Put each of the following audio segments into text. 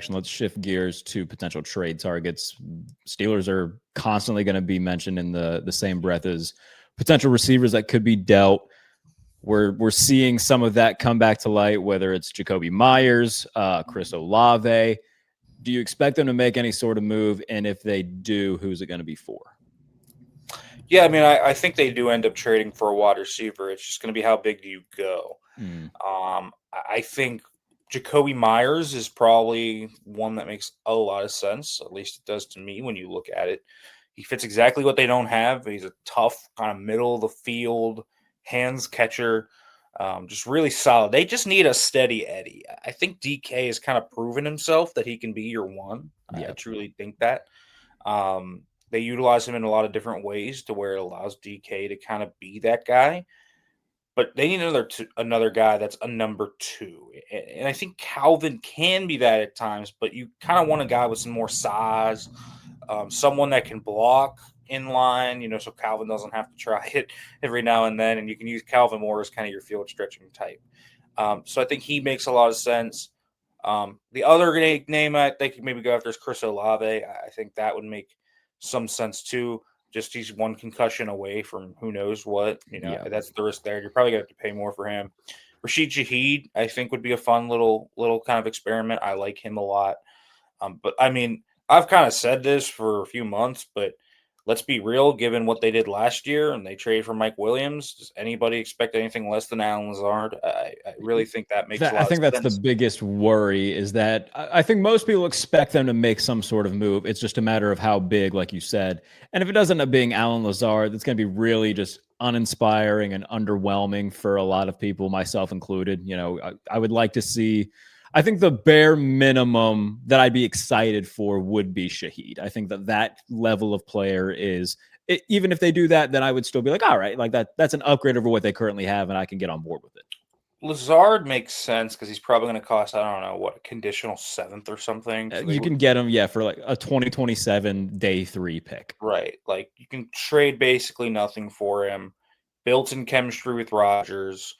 Let's shift gears to potential trade targets. Steelers are constantly going to be mentioned in the same breath as potential receivers that could be dealt. We're seeing some of that come back to light, whether it's Jakobi Meyers, Chris Olave. Do you expect them to make any sort of move? And if they do, who's it going to be for? Yeah, I mean, I think they do end up trading for a wide receiver. It's just going to be how big do you go. I think Jakobi Meyers is probably one that makes a lot of sense. At least it does to me when you look at it. He fits exactly what they don't have. He's a tough, kind of middle of the field, hands catcher, just really solid. They just need a steady Eddie. I think DK has kind of proven himself that he can be your one. I truly think that. They utilize him in a lot of different ways to where it allows DK to kind of be that guy. But they need another guy that's a number two. And I think Calvin can be that at times, but you kind of want a guy with some more size, someone that can block in line, so Calvin doesn't have to try it every now and then. And you can use Calvin more as kind of your field stretching type. So I think he makes a lot of sense. The other name I think maybe go after is Chris Olave. I think that would make some sense too. Just he's one concussion away from who knows what. That's the risk there. You're probably going to have to pay more for him. Rashid Shaheed, I think, would be a fun little kind of experiment. I like him a lot. But I mean, I've kind of said this for a few months, but let's be real. Given what they did last year and they traded for Mike Williams, does anybody expect anything less than Alan Lazard? I really think that makes a lot of sense. I think that's the biggest worry is that I think most people expect them to make some sort of move. It's just a matter of how big, like you said. And if it does end up being Alan Lazard, it's going to be really just uninspiring and underwhelming for a lot of people, myself included. I would like to see. I think the bare minimum that I'd be excited for would be Shaheed. I think that level of player is, even if they do that, then I would still be like, all right, like that's an upgrade over what they currently have, and I can get on board with it. Lazard makes sense because he's probably going to cost, I don't know, what, a conditional 7th or something. So you can get him, for like a 2027 day 3 pick. Right. Like you can trade basically nothing for him. Built-in chemistry with Rodgers.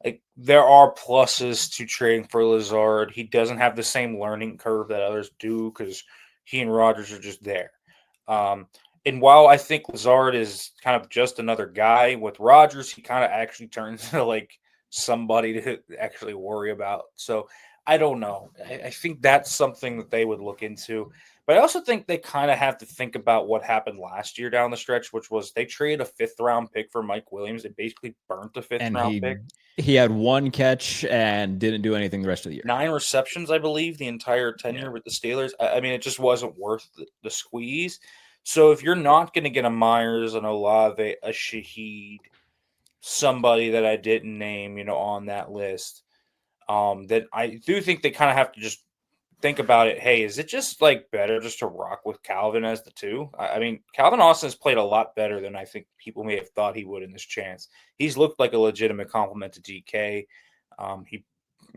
Like there are pluses to trading for Lazard. He doesn't have the same learning curve that others do because he and Rodgers are just there. And while I think Lazard is kind of just another guy with Rodgers, he kind of actually turns into like somebody to actually worry about. So I don't know. I think that's something that they would look into. But I also think they kind of have to think about what happened last year down the stretch, which was they traded a 5th-round pick for Mike Williams. It basically burnt the 5th-round pick. He had 1 catch and didn't do anything the rest of the year. 9 receptions, I believe, the entire tenure with the Steelers. I mean, it just wasn't worth the squeeze. So if you're not going to get a Myers, an Olave, a Shaheed, somebody that I didn't name, on that list, then I do think they kind of have to just think about it. Hey, is it just like better just to rock with Calvin as the 2? I mean, Calvin Austin has played a lot better than I think people may have thought he would in this chance. He's looked like a legitimate compliment to DK.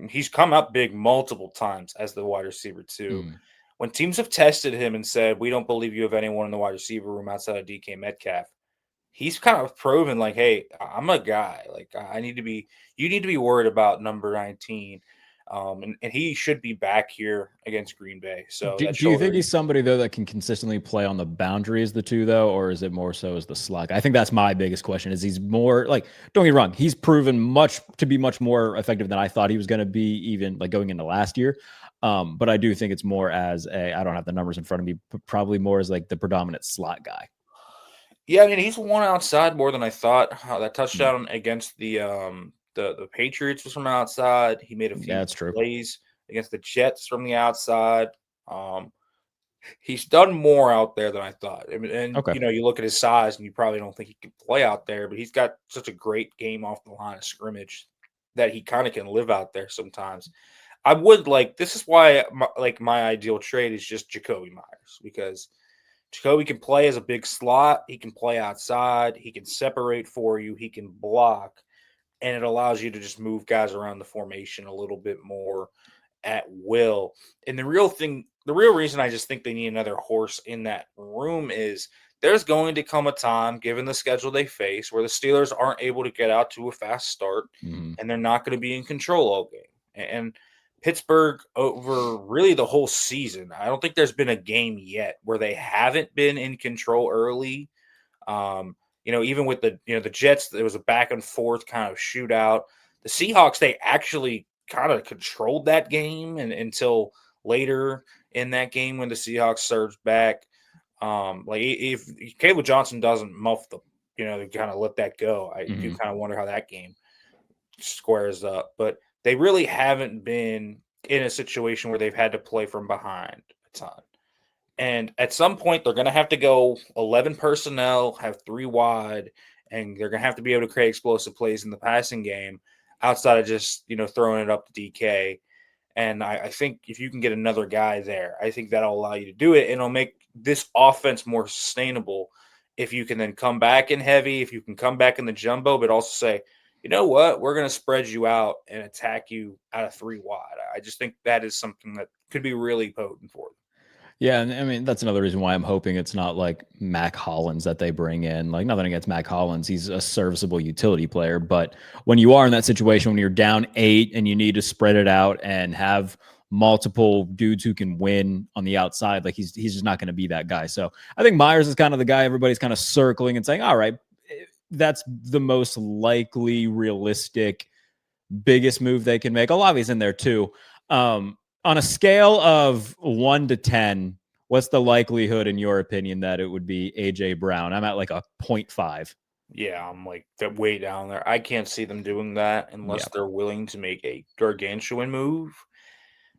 He's come up big multiple times as the wide receiver 2. When teams have tested him and said, we don't believe you have anyone in the wide receiver room outside of DK Metcalf, he's kind of proven like, hey, I'm a guy. Like you need to be worried about number 19. And he should be back here against Green Bay. So do you think he's somebody though that can consistently play on the boundary as the 2 though, or is it more so as the slot? I think that's my biggest question. Is he's more like, don't get me wrong, he's proven to be much more effective than I thought he was going to be, even like going into last year. But I do think it's more as I don't have the numbers in front of me, but probably more as like the predominant slot guy. Yeah, I mean he's won outside more than I thought. That touchdown against the Patriots was from outside. He made a few plays against the Jets from the outside. He's done more out there than I thought. I mean, and you look at his size, and you probably don't think he can play out there, but he's got such a great game off the line of scrimmage that he kind of can live out there sometimes. I would like. This is why my ideal trade is just Jakobi Meyers, because Jakobi can play as a big slot. He can play outside. He can separate for you. He can block. And it allows you to just move guys around the formation a little bit more at will. And the real reason I just think they need another horse in that room is there's going to come a time, given the schedule they face, where the Steelers aren't able to get out to a fast start, and they're not going to be in control all game. And Pittsburgh over really the whole season. I don't think there's been a game yet where they haven't been in control early. Even with the Jets, there was a back and forth kind of shootout. The Seahawks, they actually kind of controlled that game until later in that game when the Seahawks surged back. If Caleb Johnson doesn't muff they kind of let that go. I do kind of wonder how that game squares up. But they really haven't been in a situation where they've had to play from behind a ton. And at some point, they're going to have to go 11 personnel, have 3 wide, and they're going to have to be able to create explosive plays in the passing game outside of just, throwing it up to DK. And I think if you can get another guy there, I think that'll allow you to do it. And it'll make this offense more sustainable if you can then come back in heavy, if you can come back in the jumbo, but also say, you know what, we're going to spread you out and attack you out of 3 wide. I just think that is something that could be really potent for them. Yeah, and I mean that's another reason why I'm hoping it's not like Mac Hollins that they bring in. Like nothing against Mac Hollins, he's a serviceable utility player, but when you are in that situation when you're down 8 and you need to spread it out and have multiple dudes who can win on the outside, like he's just not going to be that guy. So I think Myers is kind of the guy everybody's kind of circling and saying, all right, that's the most likely, realistic, biggest move they can make. Olave's in there too. On a scale of 1 to 10, what's the likelihood, in your opinion, that it would be AJ Brown? I'm at like a 0.5. Yeah, I'm like way down there. I can't see them doing that unless they're willing to make a gargantuan move.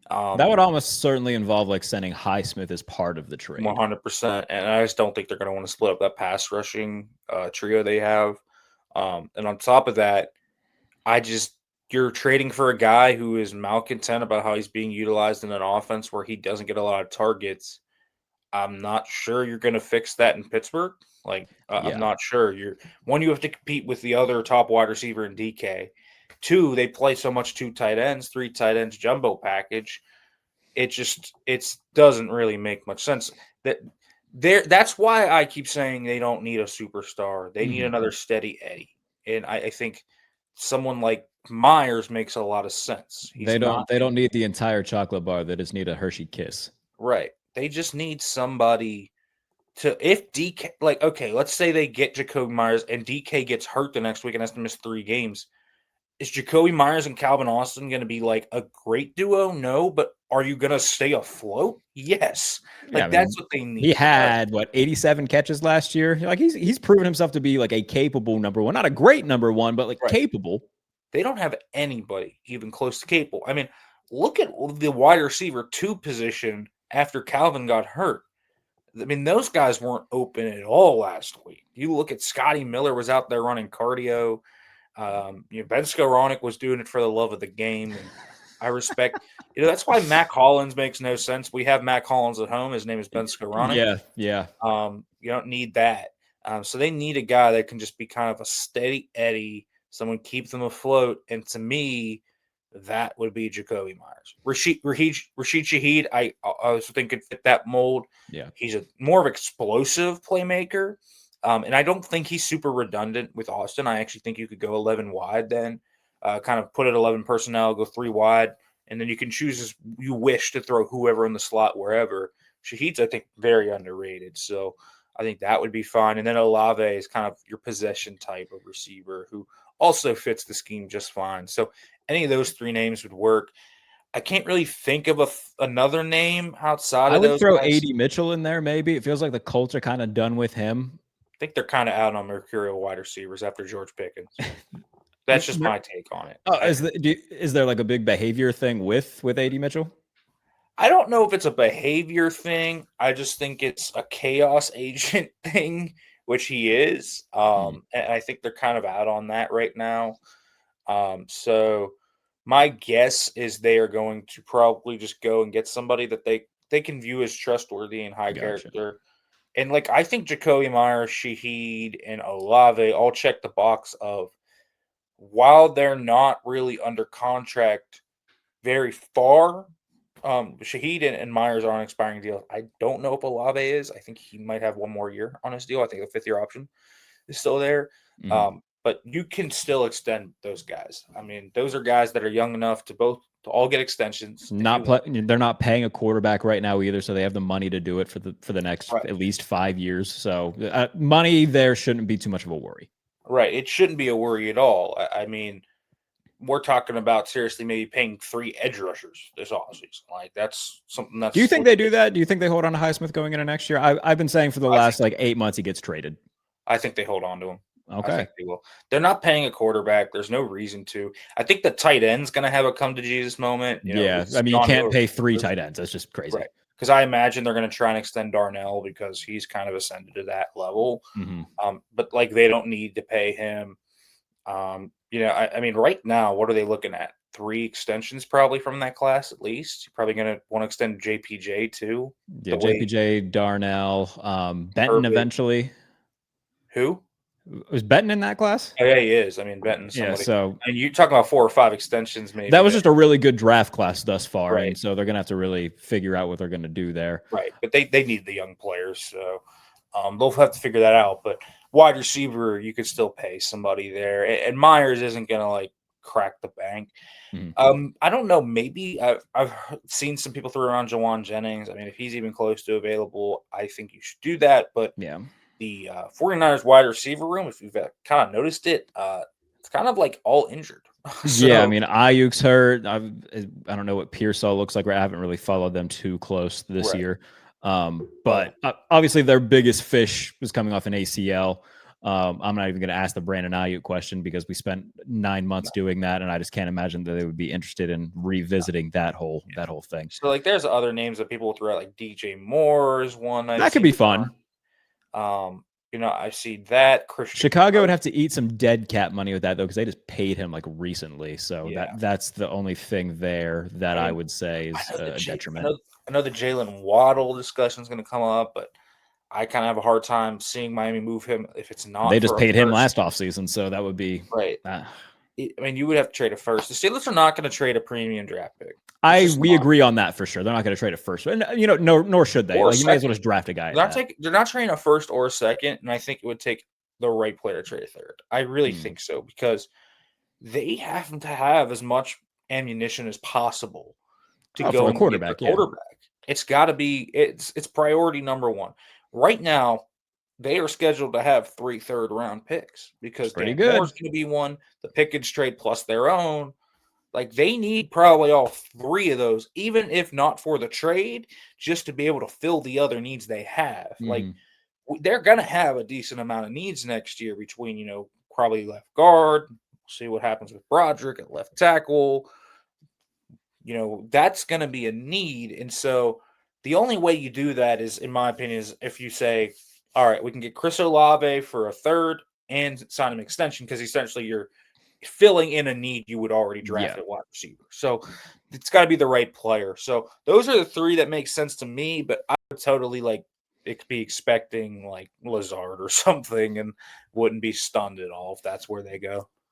That would almost certainly involve like sending Highsmith as part of the trade. 100%. And I just don't think they're going to want to split up that pass rushing trio they have. And on top of that, you're trading for a guy who is malcontent about how he's being utilized in an offense where he doesn't get a lot of targets. I'm not sure you're going to fix that in Pittsburgh. I'm not sure. You have to compete with the other top wide receiver in DK. 2, they play so much 2 tight ends, 3 tight ends jumbo package. It doesn't really make much sense. That's why I keep saying they don't need a superstar. They need another steady Eddie. And I think someone like Myers makes a lot of sense. They don't need the entire chocolate bar. They just need a Hershey Kiss. Right. They just need somebody if DK, let's say they get Jakobi Meyers and DK gets hurt the next week and has to miss 3 games. Is Jakobi Meyers and Calvin Austin going to be like a great duo? No, but are you going to stay afloat? Yes. That's what they need. He had 87 catches last year. Like he's proven himself to be like a capable number 1, not a great number 1, but capable. They don't have anybody even close to capable. I mean, look at the wide receiver 2 position after Calvin got hurt. I mean, those guys weren't open at all last week. You look at Scotty Miller was out there running cardio. Ben Skowronek was doing it for the love of the game. And I respect, that's why Mac Hollins makes no sense. We have Mac Hollins at home. His name is Ben Skowronek. Yeah. You don't need that. So they need a guy that can just be kind of a steady Eddie, someone keep them afloat. And to me, that would be Jakobi Meyers. Rashid Shaheed, I also think could fit that mold. Yeah. He's a more of an explosive playmaker. And I don't think he's super redundant with Austin. I actually think you could go 11 wide then, kind of put it 11 personnel, go 3 wide, and then you can choose as you wish to throw whoever in the slot wherever. Shaheed's, I think, very underrated. So I think that would be fine. And then Olave is kind of your possession type of receiver who also fits the scheme just fine. So any of those 3 names would work. I can't really think of another name outside of those. I would throw guys. AD Mitchell in there, maybe. It feels like the Colts are kind of done with him. I think they're kind of out on mercurial wide receivers after George Pickens. That's just my take on it. Oh, is there like a big behavior thing with AD Mitchell? I don't know if it's a behavior thing. I just think it's a chaos agent thing, which he is. And I think they're kind of out on that right now. So my guess is they are going to probably just go and get somebody that they can view as trustworthy and high character. And I think Jakobi Meyers, Shaheed, and Olave all check the box of, while they're not really under contract very far, Shaheed and Myers are on expiring deals. I don't know if Olave is. I think he might have 1 more year on his deal. I think the 5th-year option is still there. But you can still extend those guys. I mean, those are guys that are young enough to both to all get extensions. They're not paying a quarterback right now either, so they have the money to do it for the next Right. at least 5 years. So money there shouldn't be too much of a worry. Right. It shouldn't be a worry at all. I mean, we're talking about seriously maybe paying 3 edge rushers this offseason. Like that's something that's. Do you think they do that? Do you think they hold on to Highsmith going into next year? I've been saying for the last 8 months he gets traded. I think they hold on to him. Okay. I think they will. They're not paying a quarterback. There's no reason to. I think the tight end's going to have a come to Jesus moment. Yeah. I mean, you can't pay 3 tight ends. That's just crazy. Right. Because I imagine they're going to try and extend Darnell because he's kind of ascended to that level. Mm-hmm. But like they don't need to pay him. I mean, right now, what are they looking at? 3 extensions probably from that class at least. You're probably going to want to extend JPJ too. Yeah, JPJ, Darnell, Benton eventually. Who? Was Benton in that class? Oh, yeah, he is. I mean, Benton. Yeah, so and you're talking about 4 or 5 extensions, maybe. That was just a really good draft class thus far, right. And so they're going to have to really figure out what they're going to do there. Right, but they need the young players, so they'll have to figure that out. But wide receiver, you could still pay somebody there, and Myers isn't going to like crack the bank. Mm-hmm. I don't know. Maybe I've seen some people throw around Jawan Jennings. I mean, if he's even close to available, I think you should do that. But yeah. The 49ers wide receiver room, if you've kind of noticed it, it's kind of like all injured. So, yeah, I mean, Ayuk's hurt. I don't know what Pearsall looks like. I haven't really followed them too close this year. But obviously their biggest fish was coming off an ACL. I'm not even going to ask the Brandon Ayuk question because we spent 9 months doing that, and I just can't imagine that they would be interested in revisiting that whole thing. So, like, there's other names that people throw out, like DJ Moore is one. That could be fun. I see that. Chicago would have to eat some dead cap money with that though, because they just paid him like recently. So that's the only thing there that I would say is a detriment. I know the Jalen Waddle discussion is going to come up, but I kind of have a hard time seeing Miami move him if it's not. They just paid him last offseason, so that would be right. I mean, you would have to trade a first. The Steelers are not going to trade a premium draft pick. We agree on that for sure. They're not going to trade a first, and nor should they. Like, you may as well just draft a guy. They're not trading a first or a second, and I think it would take the right player to trade a third. I really think so because they have to have as much ammunition as possible to go for and a quarterback. Get the quarterback. It's got to be it's priority number one right now. They are scheduled to have 3 third-round picks because Dan Moore's going to be one, the Pickens trade plus their own. Like, they need probably all 3 of those, even if not for the trade, just to be able to fill the other needs they have. Like, they're going to have a decent amount of needs next year between, probably left guard. See what happens with Broderick at left tackle. That's going to be a need. And so the only way you do that is, in my opinion, is if you say, all right, we can get Chris Olave for a third and sign him an extension because essentially you're filling in a need you would already draft at wide receiver. So it's got to be the right player. So those are the 3 that make sense to me, but I would totally be expecting like Lazard or something and wouldn't be stunned at all if that's where they go.